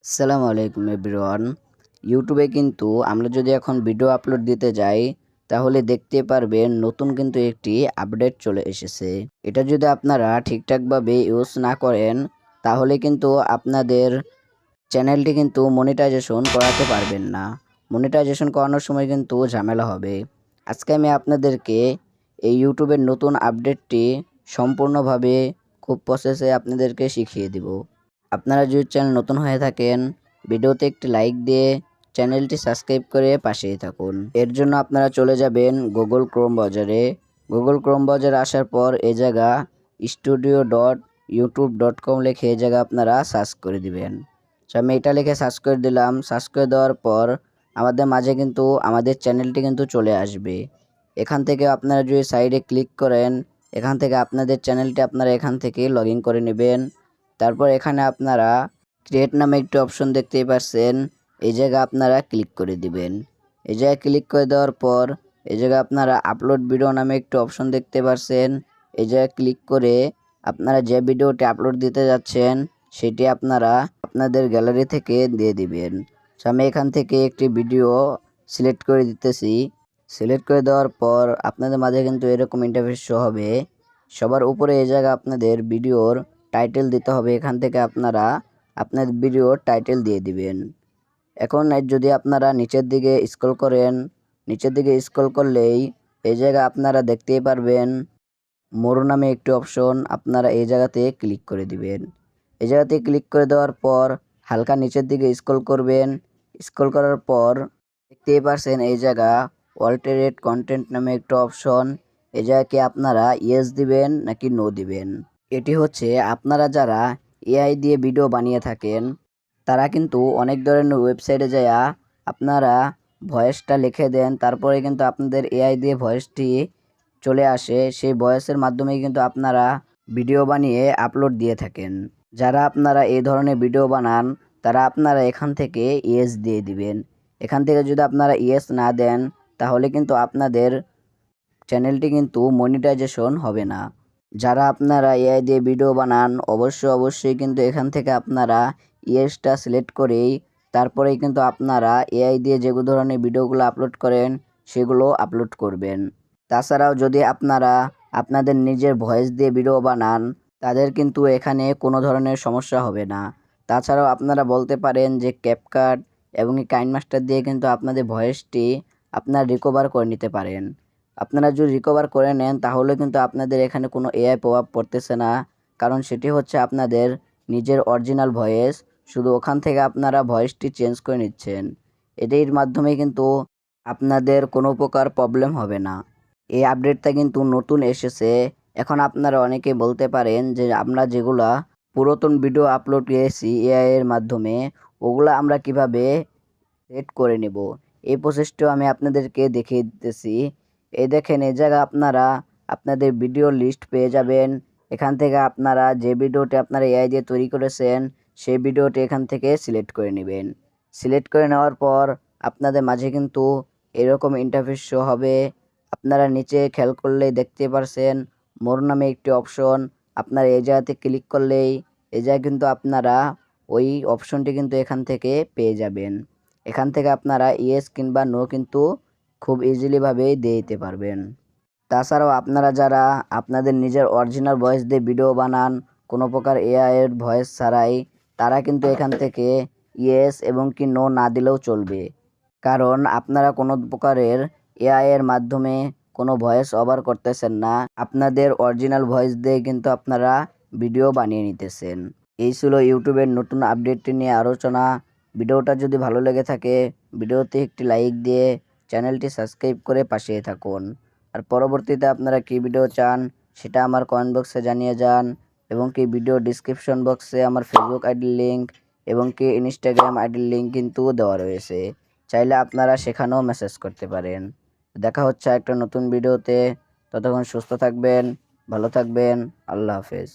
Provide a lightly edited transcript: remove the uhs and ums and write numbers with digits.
আসসালামু আলাইকুম এভরিওয়ান। ইউটিউবে কিন্তু আমরা যদি এখন ভিডিও আপলোড দিতে যাই তাহলে দেখতে পারবেন নতুন কিন্তু একটি আপডেট চলে এসেছে। এটা যদি আপনারা ঠিকঠাকভাবে ইউজ না করেন তাহলে কিন্তু আপনাদের চ্যানেলটি কিন্তু মনিটাইজেশন করাতে পারবেন না। মনিটাইজেশন করানোর সময় কিন্তু ঝামেলা হবে। আজকে আমি আপনাদেরকে এই ইউটিউবের নতুন আপডেটটি সম্পূর্ণভাবে খুব প্রসেসে আপনাদেরকে শিখিয়ে দিব। আপনারা যদি চ্যানেল নতুন হয়ে থাকেন ভিডিওতে একটি লাইক দিয়ে চ্যানেলটি সাবস্ক্রাইব করে পাশেই থাকুন। এর জন্য আপনারা চলে যাবেন গুগল ক্রোম ব্রাউজারে। গুগল ক্রোম ব্রাউজারে আসার পর এই জায়গা studio.youtube.com লিখে এই জায়গা আপনারা সার্চ করে দিবেন। আমি এটা লিখে সার্চ করে দিলাম। সার্চ করে দেওয়ার পর আমাদের মাঝে কিন্তু আমাদের চ্যানেলটি কিন্তু চলে আসবে। এখান থেকে আপনারা যদি সাইডে ক্লিক করেন এখান থেকে আপনাদের চ্যানেলটি আপনারা এখান থেকে লগ ইন করে নেবেন। তারপর এখানে আপনারা ক্রিয়েট নামে একটি অপশন দেখতেই পাচ্ছেন, এই জায়গা আপনারা ক্লিক করে দিবেন। এই জায়গায় ক্লিক করে দেওয়ার পর এই জায়গায় আপনারা আপলোড ভিডিও নামে একটি অপশন দেখতে পাচ্ছেন, এই জায়গায় ক্লিক করে আপনারা যে ভিডিওটি আপলোড দিতে যাচ্ছেন সেটি আপনারা আপনাদের গ্যালারি থেকে দিয়ে দিবেন। আমি এখান থেকে একটি ভিডিও সিলেক্ট করে দিতেছি। সিলেক্ট করে দেওয়ার পর আপনাদের মাঝে কিন্তু এরকম ইন্টারফেস শো হবে। সবার উপরে এই জায়গা আপনাদের ভিডিওর টাইটেল দিতে হবে। এখান থেকে আপনারা আপনার ভিডিওর টাইটেল দিয়ে দিবেন। এখন যদি আপনারা নিচের দিকে স্ক্রল করেন, নিচের দিকে স্ক্রল করলেই এই জায়গা আপনারা দেখতেই পারবেন মোর নামে একটি অপশন, আপনারা এই জায়গাতে ক্লিক করে দিবেন। এই জায়গাতে ক্লিক করে দেওয়ার পর হালকা নিচের দিকে স্ক্রল করবেন। স্ক্রল করার পর দেখতেই পারছেন এই জায়গা অল্টারেট কন্টেন্ট নামে একটা অপশন, এই জায়গাকে আপনারা ইয়েস দিবেন নাকি নো দিবেন। এটি হচ্ছে আপনারা যারা এআই দিয়ে ভিডিও বানিয়ে থাকেন তারা কিন্তু অনেক ধরনের ওয়েবসাইটে যায়া আপনারা ভয়েসটা লিখে দেন, তারপরে কিন্তু আপনাদের এআই দিয়ে ভয়েসটি চলে আসে। সেই ভয়েসের মাধ্যমে কিন্তু আপনারা ভিডিও বানিয়ে আপলোড দিয়ে থাকেন। যারা আপনারা এই ধরনের ভিডিও বানান তারা আপনারা এখান থেকে ইয়েস দিয়ে দিবেন। এখান থেকে যদি আপনারা ইয়েস না দেন তাহলে কিন্তু আপনাদের চ্যানেলটি কিন্তু মনিটাইজেশন হবে না। যারা আপনারা এআই দিয়ে ভিডিও বানান অবশ্যই কিন্তু এখান থেকে আপনারা ইয়েসটা সিলেক্ট করেই তারপরেই কিন্তু আপনারা এআই দিয়ে যে ধরনের ভিডিওগুলো আপলোড করেন সেগুলো আপলোড করবেন। তাছাড়াও যদি আপনারা আপনাদের নিজের ভয়েস দিয়ে ভিডিও বানান তাদের কিন্তু এখানে কোনো ধরনের সমস্যা হবে না। তাছাড়াও আপনারা বলতে পারেন যে ক্যাপকাট এবং কাইনমাস্টার দিয়ে কিন্তু আপনাদের ভয়েসটি আপনারা রিকভার করে নিতে পারেন। আপনারা যদি রিকভার করে নেন তাহলে কিন্তু আপনাদের এখানে কোনো এআই প্রভাব পড়তেছে না, কারণ সেটি হচ্ছে আপনাদের নিজের অরিজিনাল ভয়েস, শুধু ওখান থেকে আপনারা ভয়েসটি চেঞ্জ করে নিচ্ছেন। এটির মাধ্যমে কিন্তু আপনাদের কোনো প্রকার প্রবলেম হবে না। এই আপডেটটা কিন্তু নতুন এসেছে। এখন আপনারা অনেকেই বলতে পারেন যে আমরা যেগুলা পুরাতন ভিডিও আপলোড করেছি এআই এর মাধ্যমে ওগুলা আমরা কিভাবে সেট করে নেব। এই প্রসেসটাও আমি আপনাদেরকে দেখিয়ে দিতেছি। এই দেখেন এই জায়গা আপনারা আপনাদের ভিডিও লিস্ট পেয়ে যাবেন। এখান থেকে আপনারা যে ভিডিওটি আপনারা এআই দিয়ে তৈরি করেছেন সেই ভিডিওটি এখান থেকে সিলেক্ট করে নেবেন। সিলেক্ট করে নেওয়ার পর আপনাদের মাঝে কিন্তু এরকম ইন্টারফেস শো হবে। আপনারা নিচে খেয়াল করলেই দেখতে পারছেন মোর নামে একটি অপশন, আপনারা এই জায়গাতে ক্লিক করলেই এই জায়গায় কিন্তু আপনারা ওই অপশনটি কিন্তু এখান থেকে পেয়ে যাবেন। এখান থেকে আপনারা ইয়েস কিংবা নো কিন্তু খুব ইজিলিভাবে দিয়ে দিতে পারবেন। তাছাড়াও আপনারা যারা আপনাদের নিজের অরিজিনাল ভয়েস দিয়ে ভিডিও বানান কোনো প্রকার এআই এর ভয়েস ছাড়াই তারা কিন্তু এখান থেকে ইয়েস এবং কি নো না দিলেও চলবে, কারণ আপনারা কোনো প্রকারের এআই এর মাধ্যমে কোনো ভয়েস ওভার করতেছেন না, আপনাদের অরিজিনাল ভয়েস দিয়ে কিন্তু আপনারা ভিডিও বানিয়ে নিতেছেন। এই ছিল ইউটিউবের নতুন আপডেটটি নিয়ে আলোচনা। ভিডিওটা যদি ভালো লেগে থাকে ভিডিওতে একটি লাইক দিয়ে চ্যানেলটি সাবস্ক্রাইব করে পাশে থাকুন। আর পরবর্তীতে আপনারা কী ভিডিও চান সেটা আমার কমেন্ট বক্সে জানিয়ে যান, এবং কি ভিডিও ডিসক্রিপশন বক্সে আমার ফেসবুক আইডির লিঙ্ক এবং কি ইনস্টাগ্রাম আইডির লিঙ্ক কিন্তু দেওয়া রয়েছে, চাইলে আপনারা সেখানেও মেসেজ করতে পারেন। দেখা হচ্ছে একটা নতুন ভিডিওতে, ততক্ষণ সুস্থ থাকবেন, ভালো থাকবেন, আল্লাহ হাফেজ।